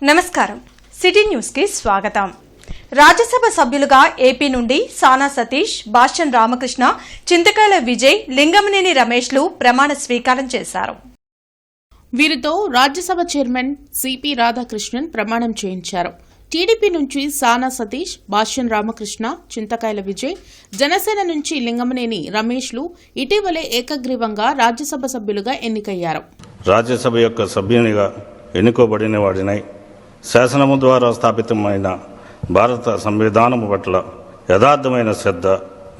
నమస్కారం city news కి స్వాగతం। రాజ్యసభ సభ్యులుగా ఏపీ నుండి సానా సతీష్, భాష్యం రామకృష్ణ, చింతకాయల విజయ్, లింగమనేని రమేష్లు ప్రమాణ స్వీకారం చేశారు। వీరితో రాజ్యసభ చైర్మన్ సిపి రాధాకృష్ణన్ ప్రమాణం చేయించారు। టీడీపీ నుంచి సానా సతీష్, భాష్యం రామకృష్ణ, చింతకాయల విజయ్, జనసేన నుంచి లింగమనేని రమేష్లు ఇటీవలే ఏకగ్రీవంగా రాజ్యసభ సభ్యులుగా ఎన్నికయ్యారు। రాజ్యసభ యొక్క సభ్యునిగా ఎన్నుకోబడిన వాడినై శాసనము ద్వారా స్థాపితమైన భారత సంవిధానము పట్ల యథార్థమైన శ్రద్ధ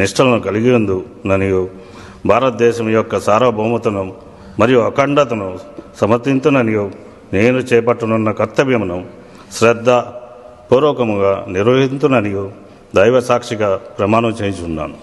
నిష్ఠలను కలిగి ఉందని భారతదేశం యొక్క సార్వభౌమతను మరియు అఖండతను సమర్థించునని నేను చేపట్టనున్న కర్తవ్యమును శ్రద్ధ పూర్వకముగా నిర్వహించునని దైవ సాక్షిగా ప్రమాణం చేయించున్నాను।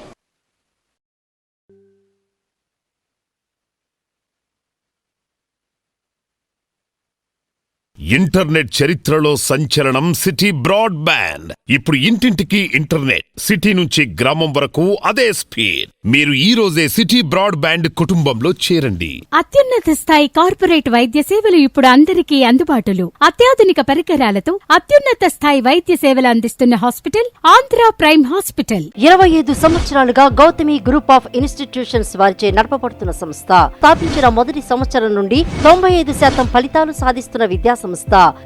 ఇంటర్నెట్ చరిత్రలో సంచలనం సిటీ బ్రాడ్బ్యాండ్। ఇప్పుడు ఇంటింటికి ఇంటర్నెట్, సిటీ నుంచి గ్రామం వరకు అదే స్పీడ్। మీరు ఈ రోజే సిటీ బ్రాడ్బ్యాండ్ కుటుంబంలో చేరండి। అత్యున్నత స్థాయి కార్పొరేట్ వైద్య సేవలు ఇప్పుడు అందరికీ అందుబాటులో। అత్యాధునిక పరికరాలతో అత్యున్నత స్థాయి వైద్య సేవలు అందిస్తున్న హాస్పిటల్ ఆంధ్ర ప్రైమ్ హాస్పిటల్। 25 సంవత్సరాలుగా గౌతమి గ్రూప్ ఆఫ్ ఇన్స్టిట్యూషన్స్ వారిచే నడపబడుతున్న సంస్థ। స్థాపించిన మొదటి సంవత్సరం నుండి 95% ఫలితాలు సాధిస్తున్న విద్యా సంస్థ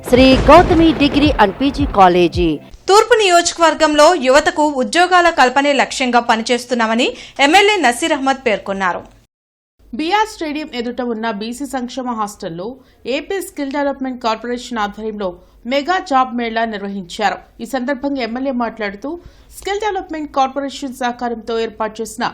Sri Gautami degree and PG college. తూర్పు నియోజకవర్గంలో యువతకు ఉద్యోగాల కల్పనే లక్ష్యంగా పనిచేస్తున్నామని ఎమ్మెల్యే నసీర్ అహ్మద్ పేర్కొన్నారు। బీఆర్ స్టేడియం ఎదుట ఉన్న బీసీ సంక్షేమ హాస్టల్లో ఏపీ స్కిల్ డెవలప్మెంట్ కార్పొరేషన్ ఆధ్వర్యంలో మెగా జాబ్ మేళా నిర్వహించారు। ఈ సందర్భంగా ఎమ్మెల్యే మాట్లాడుతూ స్కిల్ డెవలప్మెంట్ కార్పొరేషన్ సహకారంతో ఏర్పాటు చేసిన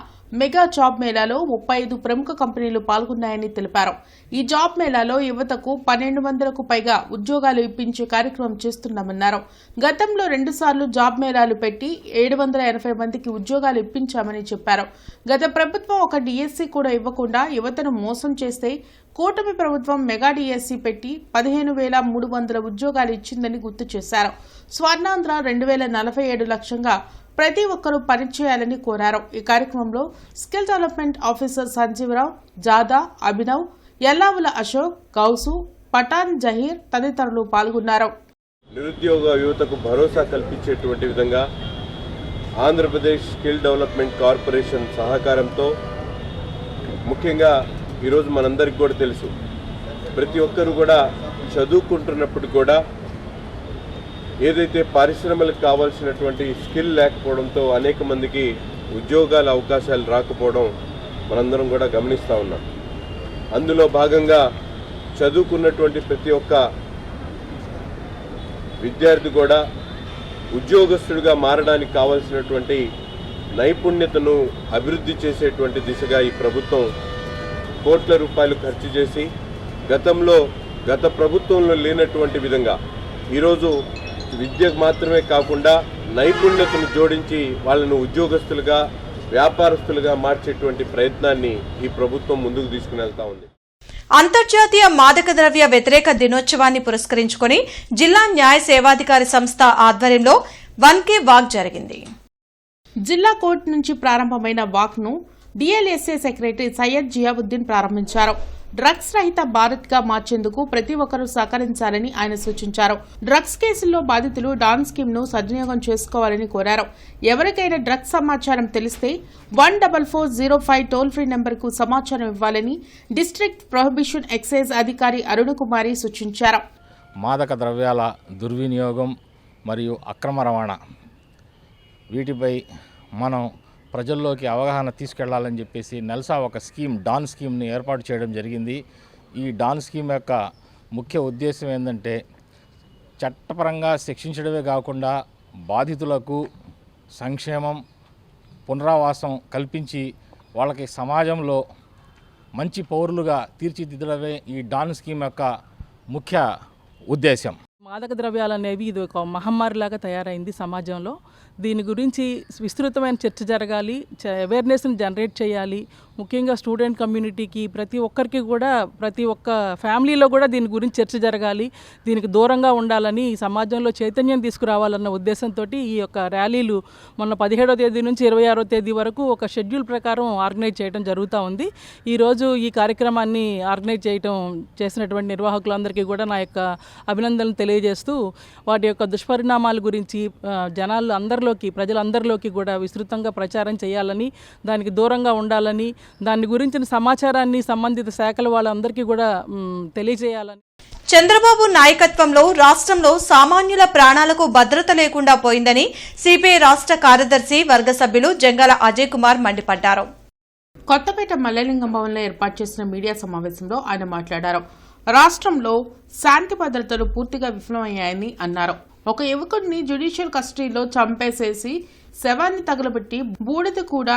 మెగా జాబ్ మేళాలో 35 ప్రముఖ కంపెనీలు పాల్గొన్నాయని తెలిపారు। ఈ జాబ్ మేళాలో యువతకు 1200కు పైగా ఉద్యోగాలు ఇప్పించే కార్యక్రమం చేస్తున్నామన్నారు। గతంలో 2 సార్లు జాబ్ మేళాలు పెట్టి 780 మందికి ఉద్యోగాలు ఇప్పించామని చెప్పారు। గత ప్రభుత్వం ఒక డిఎస్సీ కూడా ఇవ్వకుండా యువతను మోసం చేస్తే కూటమి ప్రభుత్వం మెగా డిఎస్సీ పెట్టి 15,300 ఉద్యోగాలు ఇచ్చిందని గుర్తు చేశారు। స్వర్ణాంధ్ర 2047 లక్ష్యంగా ప్రతి ఒక్కరూ పనిచేయాలని కోరారు। ఈ కార్యక్రమంలో skill development officer Sanjeevarao, Jada, Abhinav, Ellavula Ashok, Gousu, Pathan Zaheer తదితరులు పాల్గొన్నారు। నిరుద్యోగ యువతకు భరోసా కల్పించేటువంటి విధంగా ఆంధ్రప్రదేశ్ స్కిల్ డెవలప్మెంట్ కార్పొరేషన్ సహకారంతో ముఖ్యంగా ఈరోజు మనందరికీ కూడా తెలుసు, ప్రతి ఒక్కరు కూడా చదువుకుంటున్నప్పుడు కూడా ఏదైతే పారిశ్రమలకు కావాల్సినటువంటి స్కిల్ లేకపోవడంతో అనేక మందికి ఉద్యోగాల అవకాశాలు రాకపోవడం మనందరం కూడా గమనిస్తూ ఉన్నాం। అందులో భాగంగా చదువుకున్నటువంటి ప్రతి ఒక్క విద్యార్థి కూడా ఉద్యోగస్తుడిగా మారడానికి కావాల్సినటువంటి నైపుణ్యతను అభివృద్ధి చేసేటువంటి దిశగా ఈ ప్రభుత్వం కోట్ల రూపాయలు ఖర్చు చేసి గత ప్రభుత్వంలో లేనటువంటి విధంగా ఈరోజు విద్యకు మాత్రమే కాకుండా నైపుణ్యతను జోడించి వాళ్ళను ఉద్యోగస్తులుగా, వ్యాపారస్తులుగా మార్చేటువంటి ప్రయత్నాన్ని ఈ ప్రభుత్వం ముందుకు తీసుకుని వెళ్తా ఉంది। అంతర్జాతీయ మాదక ద్రవ్య వ్యతిరేక దినోత్సవాన్ని పురస్కరించుకుని జిల్లా న్యాయ సేవాధికారి సంస్థ ఆధ్వర్యంలో 1K వాక్ జరిగింది। జిల్లా కోర్టు నుంచి ప్రారంభమైన వాక్ ను డిఎల్ఎస్ఏ సెక్రటరీ సయ్యద్ జియావుద్దీన్ ప్రారంభించారు। డ్రగ్స్ రహిత భారత్ గా మార్చేందుకు ప్రతి ఒక్కరూ సహకరించాలని ఆయన సూచించారు। డ్రగ్స్ కేసుల్లో బాధితులు డాన్ స్కీమ్ ను సద్వినియోగం చేసుకోవాలని కోరారు। ఎవరికైనా డ్రగ్స్ సమాచారం తెలిస్తే 14405 టోల్ ఫ్రీ నెంబర్కు సమాచారం ఇవ్వాలని డిస్ట్రిక్ట్ ప్రొహిబిషన్ ఎక్సైజ్ అధికారి అరుణకుమారి సూచించారు। మాదక ద్రవ్యాల దుర్వినియోగం మరియు అక్రమ రవాణా వీటిపై మనం ప్రజల్లోకి అవగాహన తీసుకెళ్లాలని చెప్పేసి నెల్సా ఒక స్కీమ్, డాన్ స్కీమ్ని ఏర్పాటు చేయడం జరిగింది। ఈ డాన్ స్కీమ్ యొక్క ముఖ్య ఉద్దేశం ఏంటంటే చట్టపరంగా శిక్షించడమే కాకుండా బాధితులకు సంక్షేమం, పునరావాసం కల్పించి వాళ్ళకి సమాజంలో మంచి పౌరులుగా తీర్చిదిద్దడమే ఈ డాన్ స్కీమ్ యొక్క ముఖ్య ఉద్దేశం। మాదక ద్రవ్యాలు అనేవి ఇది ఒక మహమ్మారిలాగా తయారైంది సమాజంలో। దీని గురించి విస్తృతమైన చర్చ జరగాలి, అవేర్నెస్ని జనరేట్ చేయాలి. ముఖ్యంగా స్టూడెంట్ కమ్యూనిటీకి ప్రతి ఒక్కరికి కూడా, ప్రతి ఒక్క ఫ్యామిలీలో కూడా దీని గురించి చర్చ జరగాలి. దీనికి దూరంగా ఉండాలని, సమాజంలో చైతన్యం తీసుకురావాలన్న ఉద్దేశంతో ఈ యొక్క ర్యాలీలు మొన్న 17వ తేదీ నుంచి 26వ తేదీ వరకు ఒక షెడ్యూల్ ప్రకారం ఆర్గనైజ్ చేయడం జరుగుతూ ఉంది. ఈరోజు ఈ కార్యక్రమాన్ని ఆర్గనైజ్ చేసినటువంటి నిర్వాహకులందరికీ కూడా నా యొక్క అభినందనలు తెలియజేస్తూ, వాటి యొక్క దుష్పరిణామాల గురించి ప్రజలందరిలోకి కూడా విస్తృతంగా ప్రచారం చేయాలని, దానికి దూరంగా ఉండాలని, దాని గురించిన సమాచారాన్ని సంబంధిత శాఖల వాళ్ళందరికీ కూడా తెలియజేయాలని. చంద్రబాబు నాయకత్వంలో రాష్ట్రంలో సామాన్యుల ప్రాణాలకు భద్రత లేకుండా పోయిందని సిపిఐ రాష్ట్ర కార్యదర్శి వర్గ సభ్యులు జంగాల అజయ్ కుమార్ మండిపడ్డారు. కొత్తపేట మల్లెలింగం భవన్లో ఏర్పాటు చేసిన మీడియా సమావేశంలో ఆయన మాట్లాడారు. రాష్ట్రంలో శాంతి భద్రతలు పూర్తిగా విఫలమయ్యాయని అన్నారు. ఒక యువకుడిని జ్యుడిషియల్ కస్టడీలో చంపేసేసి శవాన్ని తగలబెట్టి బూడిద కూడా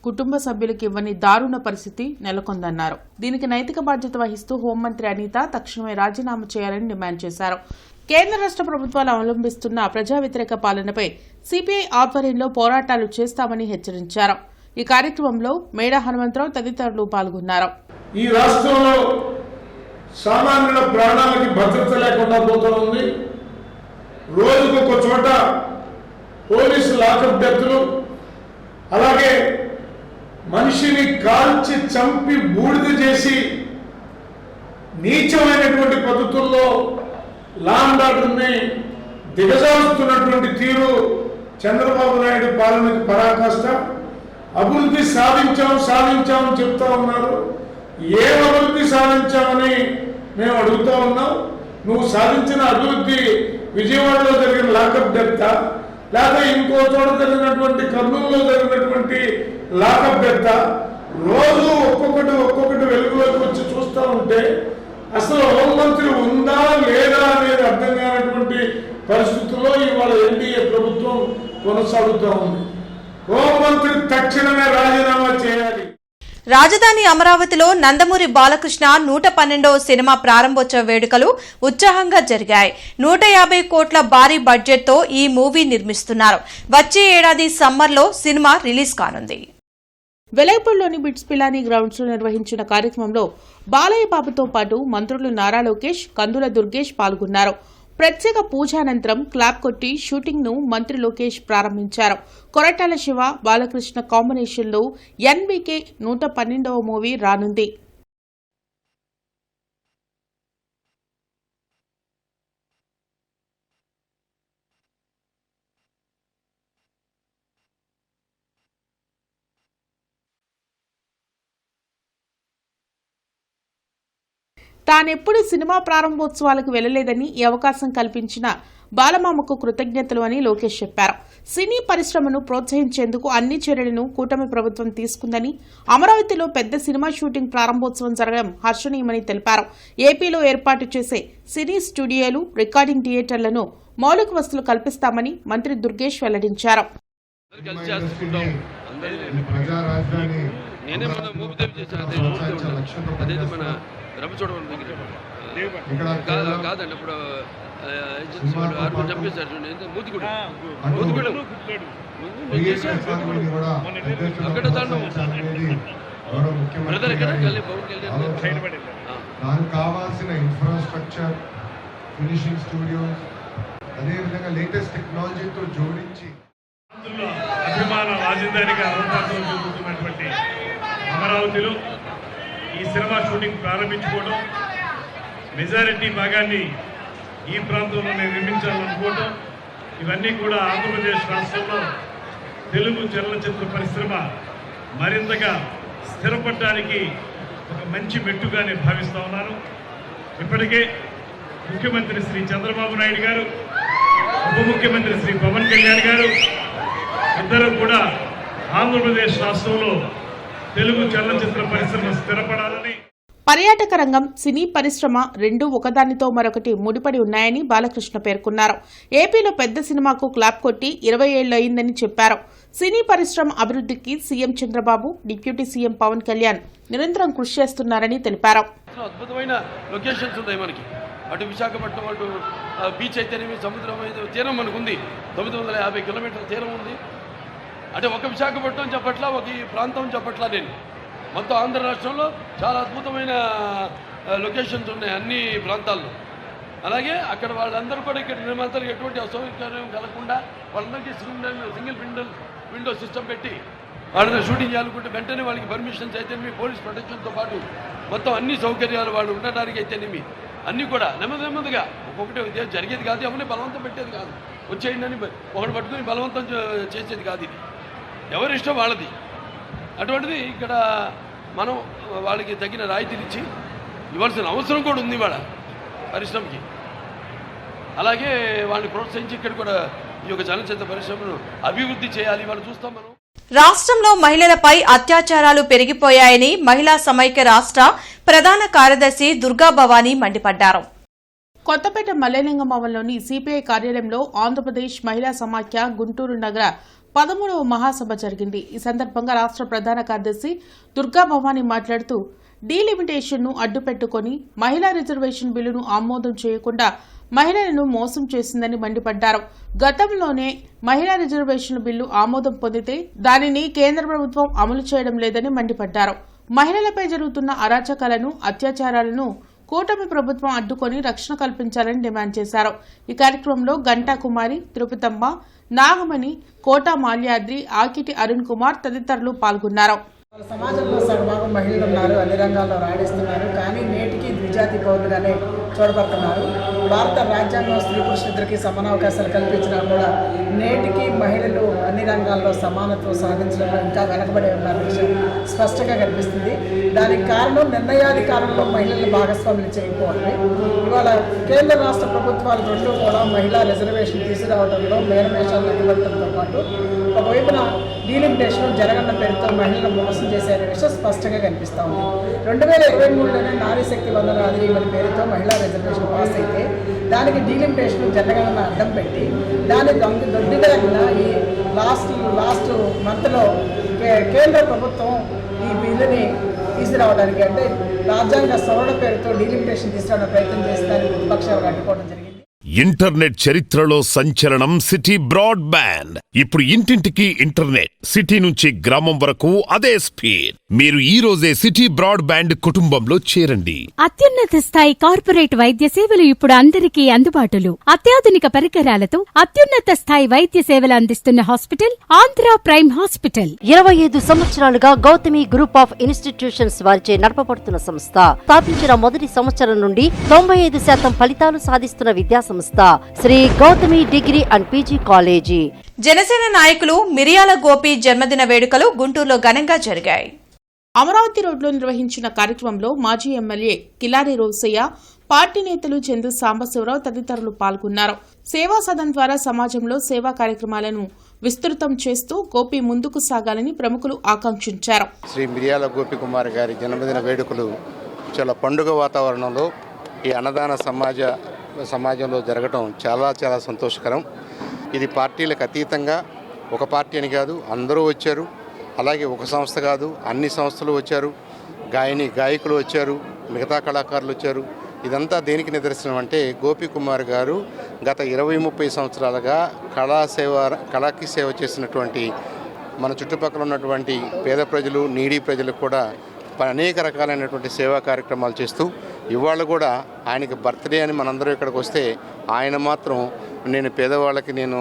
కుటుంబ సభ్యులకు ఇవ్వని దారుణ పరిస్థితి నెలకొందన్నారు. దీనికి నైతిక బాధ్యత వహిస్తూ హోంమంత్రి అనిత తక్షణమే రాజీనామా చేయాలని డిమాండ్ చేశారు. కేంద్ర రాష్ట్ర ప్రభుత్వాలు అవలంబిస్తున్న ప్రజా వ్యతిరేక పాలనపై సిపిఐ ఆధ్వర్యంలో పోరాటాలు చేస్తామని హెచ్చరించారు. ఈ కార్యక్రమంలో మేడా హనుమంతరావు తదితరులు పాల్గొన్నారు. ఈ రాష్ట్రంలో సామాన్యుల ప్రాణాలకి భద్రత లేకుండా పోతూ ఉంది. రోజుకు ఒక చోట పోలీసు లాకప్ డెత్తులు, అలాగే మనిషిని కాల్చి చంపి బూడిద చేసి నీచమైనటువంటి పద్ధతుల్లో లా అండ్ ఆర్డర్ని దిగజారుస్తున్నటువంటి తీరు చంద్రబాబు నాయుడు పాలనకి పరాకాష్ట. అభివృద్ధి సాధించామని చెప్తా ఉన్నారు. ఏం అభివృద్ధి సాధించామని మేము అడుగుతా ఉన్నాం. నువ్వు సాధించిన అభివృద్ధి విజయవాడలో జరిగిన లాకప్ డెత్తా, లేకపోతే ఇంకో చోట జరిగినటువంటి కర్నూలులో జరిగినటువంటి లాకప్ డెత్తా? రోజు ఒక్కొక్కటి వెలుగులోకి వచ్చి చూస్తూ ఉంటే అసలు హోంమంత్రి ఉందా లేదా అనేది అర్థం కానటువంటి పరిస్థితుల్లో ఇవాళ ఎన్డీఏ ప్రభుత్వం కొనసాగుతూ ఉంది. హోంమంత్రి తక్షణమే రాజీనామా చేయాలి. రాజధాని అమరావతిలో నందమూరి బాలకృష్ణ 112వ సినిమా ప్రారంభోత్సవ వేడుకలు ఉత్సాహంగా జరిగాయి. 150 కోట్ల భారీ బడ్జెట్తో ఈ మూవీ నిర్మిస్తున్నారు. వచ్చే ఏడాది సమ్మర్లో సినిమా రిలీజ్ కానుంది. వెలగపూడిలోని బిట్స్ పిలానీ గ్రౌండ్స్ లో నిర్వహించిన కార్యక్రమంలో బాలయ్య బాబుతో పాటు మంత్రులు నారా లోకేష్, కందుల దుర్గేష్ పాల్గొన్నారు. ప్రత్యేక పూజానంతరం క్లాప్ కొట్టి షూటింగ్ ను మంత్రి లోకేష్ ప్రారంభించారు. కొరటాల శివ, బాలకృష్ణ కాంబినేషన్ లో ఎన్బీకే 112వ మూవీ రానుంది. తానెప్పుడు సినిమా ప్రారంభోత్సవాలకు వెళ్లలేదని ఈ అవకాశం కల్పించిన బాలమామకు కృతజ్ఞతలు అని లోకేష్ చెప్పారు. సినీ పరిశ్రమను ప్రోత్సహించేందుకు అన్ని చర్యలను కూటమి ప్రభుత్వం తీసుకుందని, అమరావతిలో పెద్ద సినిమా షూటింగ్ ప్రారంభోత్సవం జరగడం హర్షణీయమని తెలిపారు. ఏపీలో ఏర్పాటు చేసే సినీ స్టూడియోలు, రికార్డింగ్ థియేటర్లను మౌలిక వసతులు కల్పిస్తామని మంత్రి దుర్గేష్ వెల్లడించారు. కాదండి ఇప్పుడు చంపేశారు అక్కడ దానికి కావాల్సిన ఇన్ఫ్రాస్ట్రక్చర్, ఫినిషింగ్ స్టూడియోస్, అదేవిధంగా లేటెస్ట్ టెక్నాలజీతో జోడించి అభిమాన రాజధానిగా అవకాశం చూపుతున్నటువంటి అమరావతిలో ఈ సినిమా షూటింగ్ ప్రారంభించుకోవడం, మెజారిటీ భాగాన్ని ఈ ప్రాంతంలోనే నిర్మించాలనుకోవడం, ఇవన్నీ కూడా ఆంధ్రప్రదేశ్ రాష్ట్రంలో తెలుగు చలనచిత్ర పరిశ్రమ మరింతగా స్థిరపడడానికి ఒక మంచి మెట్టుగా నేను భావిస్తూ ఉన్నాను. ఇప్పటికే ముఖ్యమంత్రి శ్రీ చంద్రబాబు నాయుడు గారు, ఉప ముఖ్యమంత్రి శ్రీ పవన్ కళ్యాణ్ గారు ఇద్దరు కూడా ఆంధ్రప్రదేశ్ రాష్ట్రంలో తెలుగు చలనచిత్ర పరిశ్రమ స్థిరపడాలని. పర్యాటక రంగం, సినీ పరిశ్రమ రెండూ ఒకదానితో మరొకటి ముడిపడి ఉన్నాయని బాలకృష్ణ పేర్కొన్నారు. ఏపీలో పెద్ద సినిమాకు క్లాప్ కొట్టి 20 ఏళ్లు అయిందని చెప్పారు. సినీ పరిశ్రమ అభివృద్ధికి CM Chandrababu, deputy CM Pawan Kalyan నిరంతరం కృషి చేస్తున్నారని తెలిపారు. అద్భుతమైన లొకేషన్స్ ఉన్నాయి మనకి. అటు విశాఖపట్నం, అటు బీచ్ అయితేనేమి, సముద్రం తీరం మనకు ఉంది. 950 కిలోమీటర్ల తీరం ఉంది. అంటే ఒక విశాఖపట్నం చెప్పట్లా, ఒక ఈ ప్రాంతం చెప్పట్లా. నేను మొత్తం ఆంధ్ర రాష్ట్రంలో చాలా అద్భుతమైన లొకేషన్స్ ఉన్నాయి అన్ని ప్రాంతాల్లో. అలాగే అక్కడ వాళ్ళందరూ కూడా ఇక్కడ నిర్మాతలకు ఎటువంటి అసౌకర్యం కలగకుండా వాళ్ళందరికీ సింగిల్ విండో సిస్టమ్ పెట్టి వాళ్ళని షూటింగ్ చేయాలనుకుంటే వెంటనే వాళ్ళకి పర్మిషన్స్ అయితేనేమి, పోలీస్ ప్రొటెక్షన్తో పాటు మొత్తం అన్ని సౌకర్యాలు వాళ్ళు ఉండడానికి అయితేనేమి అన్నీ కూడా నెమ్మదిగా ఒక్కొక్కటి జరిగేది కాదు, ఎవరిని బలవంతం పెట్టేది కాదు. వచ్చేయండి అని ఒకటి పట్టుకుని బలవంతం చేసేది కాదు. ఇది ఎవరి ఇష్టం వాళ్ళది. అటువంటిది ఇక్కడ మనం వాళ్ళకి తగిన రాయితీలు ఇచ్చి ఇవ్వాల్సిన అవసరం కూడా ఉంది వాళ్ళ పరిశ్రమకి. అలాగే వాళ్ళని ప్రోత్సహించి ఇక్కడ కూడా ఈ యొక్క చలనచిత్ర పరిశ్రమను అభివృద్ధి చేయాలి. వాళ్ళు చూస్తాం మనం. రాష్ట్రంలో మహిళలపై అత్యాచారాలు పెరిగిపోయాయని మహిళా సమైక్య రాష్ట్ర ప్రధాన కార్యదర్శి దుర్గా భవానీ మండిపడ్డారు. కొత్తపేట మల్లేలింగంలోని సిపిఐ కార్యాలయంలో ఆంధ్రప్రదేశ్ మహిళా సమాఖ్య గుంటూరు నగర 13వ మహాసభ జరిగింది. ఈ సందర్భంగా రాష్ట్ర ప్రధాన కార్యదర్శి దుర్గా భవానీ మాట్లాడుతూ డీలిమిటేషన్ను అడ్డుపెట్టుకుని మహిళా రిజర్వేషన్ బిల్లును ఆమోదం చేయకుండా మహిళలను మోసం చేసిందని మండిపడ్డారు. గతంలోనే మహిళా రిజర్వేషన్ బిల్లు ఆమోదం పొందితే దానిని కేంద్ర ప్రభుత్వం అమలు చేయడం లేదని మండిపడ్డారు. మహిళలపై జరుగుతున్న అరాచకాలను, అత్యాచారాలను కూటమి ప్రభుత్వం అడ్డుకొని రక్షణ కల్పించాలని డిమాండ్ చేశారు. ఈ కార్యక్రమంలో గంటా కుమారి, తిరుపతమ్మ, నాగమణి, కోటా మాల్యాద్రి, ఆకిటి అరుణ్ కుమార్ తదితరులు పాల్గొన్నారు. సమాజంలో సగభాగం మహిళలు ఉన్నారు, అన్ని రంగాల్లో రాణిస్తున్నారు. కానీ నేటికి ద్విజాతి పౌరులుగానే చూడబడుతున్నారు. భారత రాజ్యాంగం స్త్రీ పురుషులిద్దరికీ సమాన అవకాశాలు కల్పించినా కూడా నేటికి మహిళలు అన్ని రంగాల్లో సమానత్వం సాధించడంలో ఇంకా వెనకబడి ఉన్న విషయం స్పష్టంగా కనిపిస్తుంది. దానికి కారణం నిర్ణయాధికారంలో మహిళలను భాగస్వాములు చేయకపోవడమే. ఇవాళ కేంద్ర రాష్ట్ర ప్రభుత్వాలు రెండూ కూడా మహిళా రిజర్వేషన్ తీసుకురావడంలో మేరమేషాలు లెక్కబెట్టడంతో పాటు ఒకవైపున డీలిమిటేషన్ జరగన్న పేరుతో మహిళలను మోసం చేసే విషయం స్పష్టంగా కనిపిస్తూ ఉంది. 2023లోనే నారీ శక్తి వందన అధినియమం పేరుతో మహిళా రిజర్వేషన్ పాస్ అయితే దానికి డీలిమిటేషన్ జరగన్న అడ్డం పెట్టి దాని దొడ్డిగా ఈ లాస్ట్ మంత్లో కేంద్ర ప్రభుత్వం ఈ బిల్లుని తీసుకురావడానికి అంటే రాజ్యాంగ సవరణ పేరుతో డీలిమిటేషన్ తీసుకురావడం ప్రయత్నం చేస్తారని ప్రతిపక్షాలు అడ్డుకోవడం జరిగింది. ఇంటర్నెట్ చరిత్రలో సంచలనం సిటీ బ్రాడ్బ్యాండ్. ఇప్పుడు ఇంటింటికి ఇంటర్నెట్, సిటీ నుంచి గ్రామం వరకు అదే స్పీడ్. మీరు ఈ రోజే సిటీ బ్రాడ్బ్యాండ్ కుటుంబంలో చేరండి. అత్యున్నత స్థాయి కార్పొరేట్ వైద్య సేవలు ఇప్పుడు అందరికీ అందుబాటులో. అత్యాధునిక పరికరాలతో అత్యున్నత స్థాయి వైద్య సేవలు అందిస్తున్న హాస్పిటల్ ఆంధ్ర ప్రైమ్ హాస్పిటల్. 25 సంవత్సరాలుగా గౌతమి గ్రూప్ ఆఫ్ ఇన్స్టిట్యూషన్స్ వారిచే నడపబడుతున్న సంస్థ. స్థాపించిన మొదటి సంవత్సరం నుండి 95% ఫలితాలు సాధిస్తున్న విద్యా సంస్థ Sri Gautami degree and PG college. Janasena నాయకులు మిరియాల గోపి జన్మదిన వేడుకలు గుంటూరులో ఘనంగా జరిగాయి. అమరావతి రోడ్లో నిర్వహించిన కార్యక్రమంలో మాజీ ఎమ్మెల్యే కిలారి రోసయ్య, పార్టీ నేతలు చందు సాంబశివరావు తదితరులు పాల్గొన్నారు. సేవా సదన్ ద్వారా సమాజంలో సేవా కార్యక్రమాలను విస్తృతం చేస్తూ గోపి ముందుకు సాగాలని ప్రముఖులు ఆకాంక్షించారు. శ్రీ మిరియాల గోపి కుమార్ గారి జన్మదిన వేడుకలు చాలా పండుగ వాతావరణంలో ఈ అన్నదాన సమాజంలో జరగటం చాలా చాలా సంతోషకరం. ఇది పార్టీలకు అతీతంగా ఒక పార్టీ అని కాదు, అందరూ వచ్చారు. అలాగే ఒక సంస్థ కాదు, అన్ని సంస్థలు వచ్చారు. గాయకులు వచ్చారు, మిగతా కళాకారులు వచ్చారు. ఇదంతా దేనికి నిదర్శనం అంటే గోపి కుమార్ గారు గత 20-30 సంవత్సరాలుగా కళాకి సేవ చేసినటువంటి మన చుట్టుపక్కల ఉన్నటువంటి పేద ప్రజలు, నీడీ ప్రజలకు కూడా అనేక రకాలైనటువంటి సేవా కార్యక్రమాలు చేస్తూ ఇవాళ కూడా ఆయనకి బర్త్డే అని మనందరూ ఇక్కడికి వస్తే ఆయన మాత్రం నేను పేదవాళ్ళకి నేను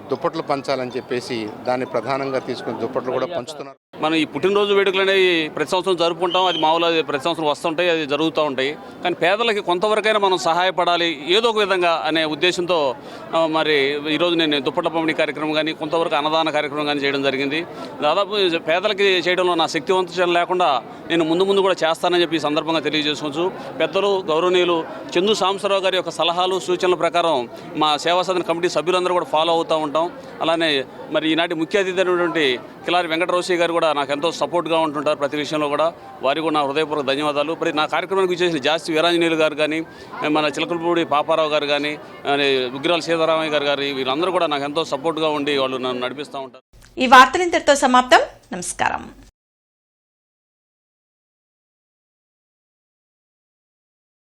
దుప్పట్లు పంచాలని చెప్పేసి దాన్ని ప్రధానంగా తీసుకుని దుప్పట్లు కూడా పంచుతున్నారు. మనం ఈ పుట్టినరోజు వేడుకలు అనేవి ప్రతి సంవత్సరం జరుపుకుంటాం. అది మామూలుగా ప్రతి సంవత్సరం వస్తుంటాయి, అది జరుగుతూ ఉంటాయి. కానీ పేదలకి కొంతవరకైనా మనం సహాయపడాలి ఏదో ఒక విధంగా అనే ఉద్దేశంతో మరి ఈరోజు నేను దుప్పట్ల పంపిణీ కార్యక్రమం కానీ కొంతవరకు అన్నదాన కార్యక్రమం కానీ చేయడం జరిగింది. దాదాపు పేదలకి చేయడంలో నా శక్తివంతం లేకుండా నేను ముందు కూడా చేస్తానని చెప్పి ఈ సందర్భంగా తెలియజేసుకోవచ్చు. పెద్దలు గౌరవనీయులు చందు సాంబశివరావు గారి యొక్క సలహాలు సూచనల ప్రకారం మా సేవా సదన కమిటీ సభ్యులందరూ కూడా ఫాలో అవుతూ ఉంటాం. అలానే మరి ఈనాటి ముఖ్య అతిథి అయినటువంటి కిలారి వెంకటరోసయ్య గారు కూడా నాకు ఎంతో సపోర్ట్గా ఉంటుంటారు ప్రతి విషయంలో కూడా. వారికి కూడా నా హృదయపూర్వక ధన్యవాదాలు. మరి నా కార్యక్రమానికి విచ్చేసిన జాస్తి వీరాంజనేయులు గారు కానీ, మన చిలకలపూడి పాపారావు గారు కానీ, ఉగ్రాల సీతారామయ్య గారు వీళ్ళందరూ కూడా నాకు ఎంతో సపోర్ట్గా ఉండి వాళ్ళు నన్ను నడిపిస్తూ ఉంటారు. ఈ వార్తలు ఇంతటితో సమాప్తం. నమస్కారం.